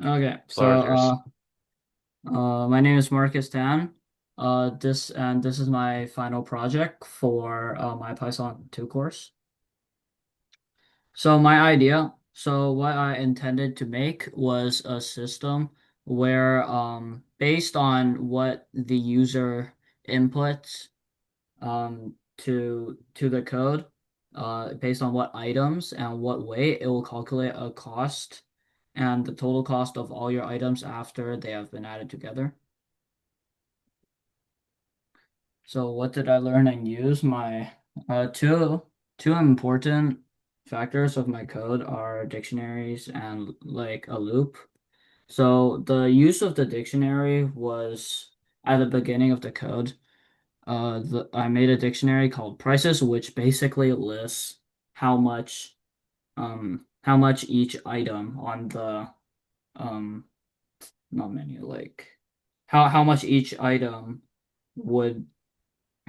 Okay, Floor is yours. my name is Marcus Tan. This is my final project for my Python 2 course. So what I intended to make was a system where based on what the user inputs to the code, based on what items and what weight, it will calculate a cost and the total cost of all your items after they have been added together. So what did I learn and use? My two important factors of my code are dictionaries and like a loop. So the use of the dictionary was at the beginning of the code. I made a dictionary called prices, which basically lists how much how much each item on the um not menu like how much each item would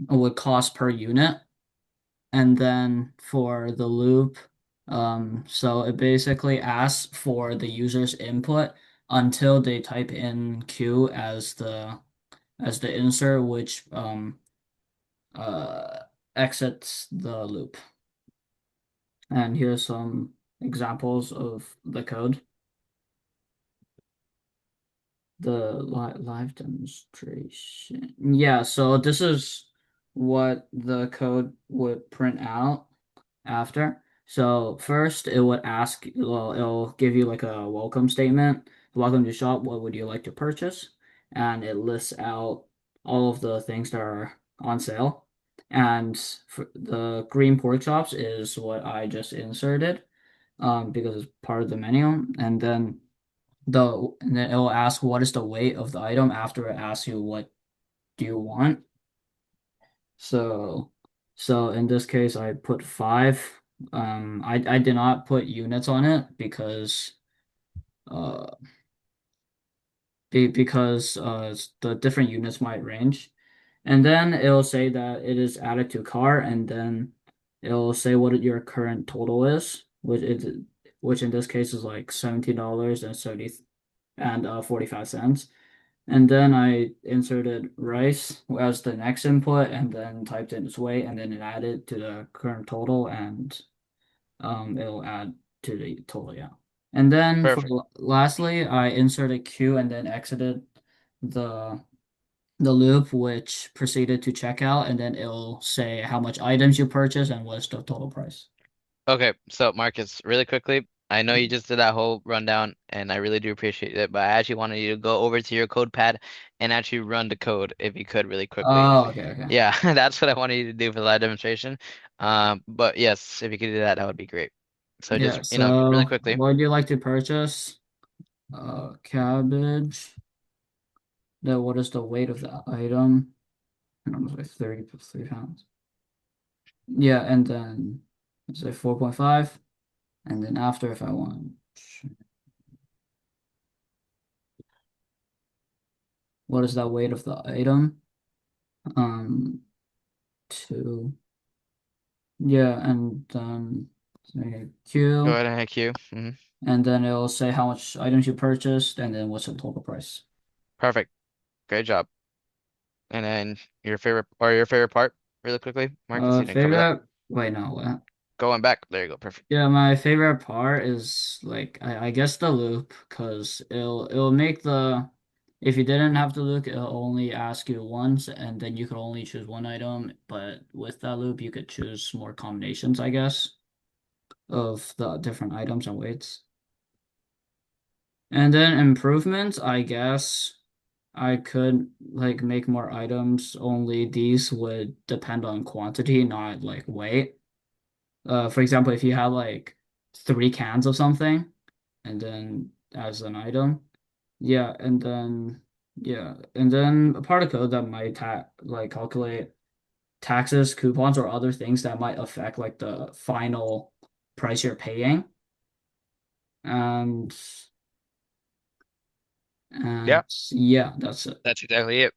would cost per unit. And then for the loop, so it basically asks for the user's input until they type in Q as the insert, which uh exits the loop. And here's some examples of the code. The live demonstration. Yeah, so this is what the code would print out after. So first it would ask, well, it'll give you like a welcome statement. Welcome to shop. What would you like to purchase? And it lists out all of the things that are on sale. And for the green pork chops is what I just inserted, because it's part of the menu. And then it will ask what is the weight of the item after it asks you what do you want. So, so in this case, I put five. I did not put units on it uh, because the different units might range. And then it'll say that it is added to cart, and then it'll say what your current total is, which in this case is like $17 and 45 cents. And then I inserted rice as the next input and then typed in its weight and then it added to the current total and it'll add to the total, yeah. And then for Perfect. lastly, I inserted Q and then exited the the loop, which proceeded to checkout, and then it'll say how much items you purchase and what's the total price. Okay, so Marcus, really quickly, I know you just did that whole rundown, and I really do appreciate it, but I actually wanted you to go over to your code pad and actually run the code if you could really quickly. Oh, okay, okay. Yeah, that's what I wanted you to do for the live demonstration. But yes, if you could do that, that would be great. So just, Yeah, really so quickly. what would you like to purchase? Cabbage. Then what is the weight of the item? I don't know, it's like 30 plus 3 pounds. Yeah, and then let's say 4.5. And then after, if I want, what is that weight of the item? Um, Two. Yeah, and then say Go Q, ahead and hit Q. and then it'll say how much items you purchased, and then what's the total price. Perfect. Great job. And then your favorite part, really quickly, Marcus, you didn't cover that. Favorite? Wait, no, what? Going back. There you go. Perfect. Yeah, my favorite part is like I guess the loop, because it'll make the if you didn't have the loop, it'll only ask you once, and then you could only choose one item. But with that loop, you could choose more combinations, I guess, of the different items and weights. And then improvements, I guess I could like make more items, only these would depend on quantity, not like weight. For example, if you have like 3 cans of something and then as an item, yeah, and then a part of code that might ta like calculate taxes, coupons, or other things that might affect like the final price you're paying. And Yeah, and yeah, that's it. that's exactly it.